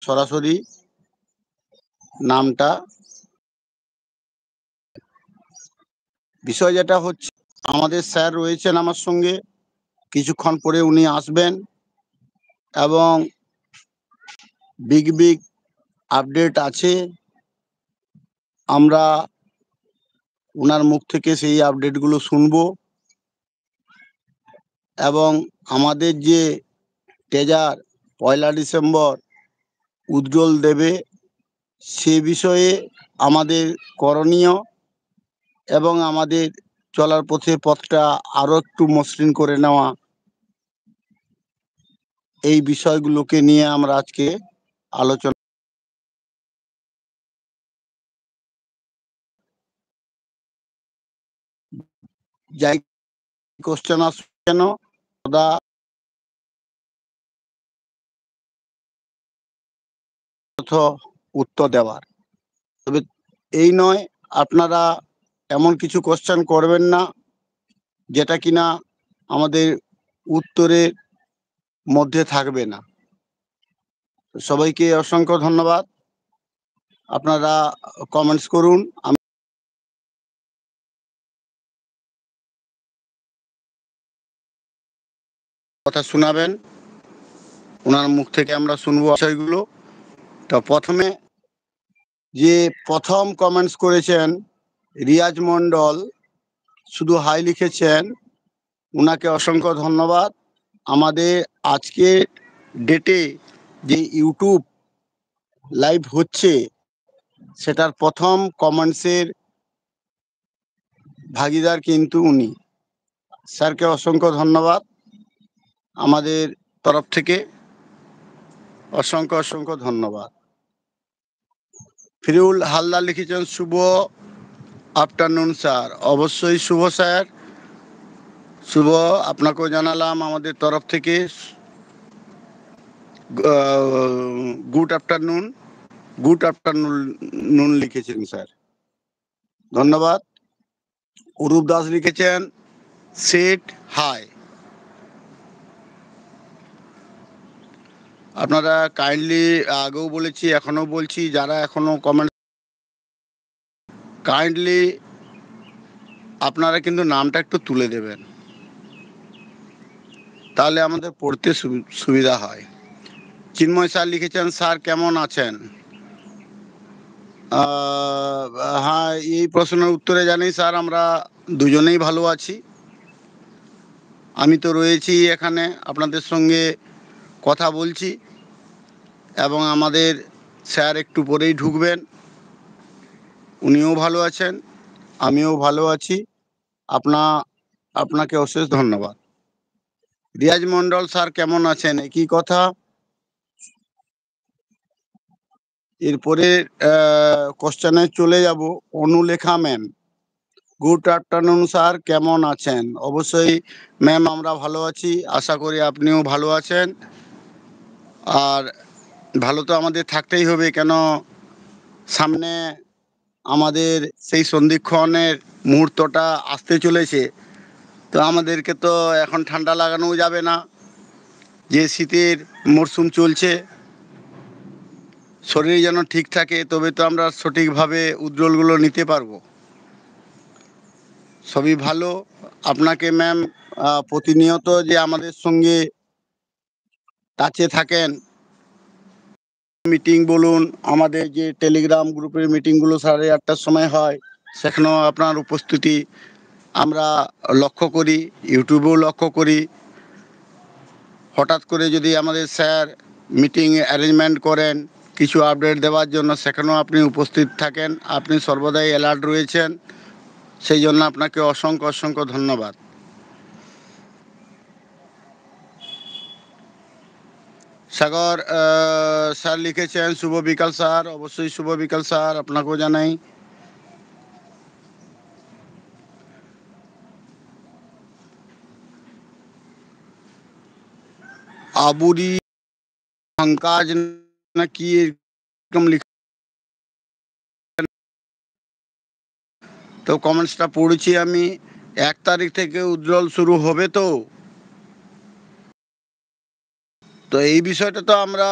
সরাসরি নামটা। বিষয় যেটা হচ্ছে, আমাদের স্যার রয়েছেন আমার সঙ্গে, কিছুক্ষণ পরে উনি আসবেন এবং বিগ আপডেট আছে। আমরা ওনার মুখ থেকে সেই আপডেটগুলো শুনবো এবং আমাদের যে ট্রেজার 1 ডিসেম্বর উজ্জ্বল দেবে সে বিষয়ে আমাদের করণীয় এবং আমাদের চলার পথটা আরো একটু মসৃণ করে নেওয়া, এই বিষয়গুলোকে নিয়ে আমরা আজকে আলোচনা। যাই কোশ্চেন আসছে কেন, সদা উত্তর দেওয়ার। তবে এই নয় আপনারা এমন কিছু কোশ্চেন করবেন না যেটা কিনা আমাদের উত্তরের মধ্যে থাকবে না। সবাইকে অসংখ্য ধন্যবাদ। আপনারা কমেন্টস করুন, আমি কথা শোনাবেন, ওনার মুখ থেকে আমরা শুনবো বিষয়গুলো। তো প্রথমে যে প্রথম কমেন্টস করেছেন রিয়াজ মণ্ডল, শুধু হাই লিখেছেন, ওনাকে অসংখ্য ধন্যবাদ। আমাদের আজকে ডেটে যে ইউটিউব লাইভ হচ্ছে সেটার প্রথম কমেন্টসের ভাগিদার কিন্তু উনি। স্যারকে অসংখ্য ধন্যবাদ আমাদের তরফ থেকে, অসংখ্য ধন্যবাদ। ফিরুল হালদার লিখেছেন শুভ আফটারনুন স্যার। অবশ্যই শুভ স্যার, শুভ আপনাকেও জানালাম আমাদের তরফ থেকে গুড আফটারনুন লিখেছেন স্যার, ধন্যবাদ। অরূপ দাস লিখেছেন সেট হাই। আপনারা কাইন্ডলি, আগেও বলেছি এখনও বলছি, যারা এখনও কমেন্ট, কাইন্ডলি আপনারা কিন্তু নামটা একটু তুলে দেবেন, তাহলে আমাদের পড়তে সুবিধা হয়। চিন্ময় স্যার লিখেছেন স্যার কেমন আছেন। হ্যাঁ, এই প্রশ্নের উত্তরে জানি স্যার আমরা দুজনেই ভালো আছি। আমি তো রয়েছি এখানে আপনাদের সঙ্গে কথা বলছি এবং আমাদের স্যার একটু পরেই ঢুকবেন, উনিও ভালো আছেন, আমিও ভালো আছি। আপনাকে অশেষ ধন্যবাদ। রিয়াজ মণ্ডল স্যার কেমন আছেন, একই কথা। এরপরে কোশ্চেনে চলে যাব। Anulekha ma'am, good afternoon sir, কেমন আছেন। অবশ্যই ম্যাম আমরা ভালো আছি, আশা করি আপনিও ভালো আছেন। আর ভালো তো আমাদের থাকতেই হবে, কেন সামনে আমাদের সেই সন্ধিক্ষণের মুহূর্তটা আসতে চলেছে। তো আমাদেরকে তো এখন ঠান্ডা লাগানোও যাবে না, যে শীতের মরশুম চলছে। শরীর যেন ঠিক থাকে, তবে তো আমরা সঠিকভাবে উজ্জ্বলগুলো নিতে পারবো। সবই ভালো। আপনাকে ম্যাম প্রতিনিয়ত যে আমাদের সঙ্গে টাচে থাকেন, মিটিং বলুন, আমাদের যে টেলিগ্রাম গ্রুপের মিটিংগুলো 8:30টার সময় হয়, সেখানেও আপনার উপস্থিতি আমরা লক্ষ্য করি, ইউটিউবেও লক্ষ্য করি। হঠাৎ করে যদি আমাদের স্যার মিটিং অ্যারেঞ্জমেন্ট করেন কিছু আপডেট দেওয়ার জন্য, সেখানেও আপনি উপস্থিত থাকেন, আপনি সর্বদাই অ্যালার্ট রয়েছেন, সেই জন্য আপনাকে অসংখ্য ধন্যবাদ। সাগর স্যার লিখেছেন শুভ বিকাল স্যার। অবশ্যই শুভ বিকাল স্যার, আপনাকেও জানাই। আবুরি পঙ্কাজ নাকি এরকম লিখে, তো কমেন্টসটা পড়েছি আমি। 1 তারিখ থেকে উজ্জ্বল শুরু হবে তো। তো এই বিষয়টা তো আমরা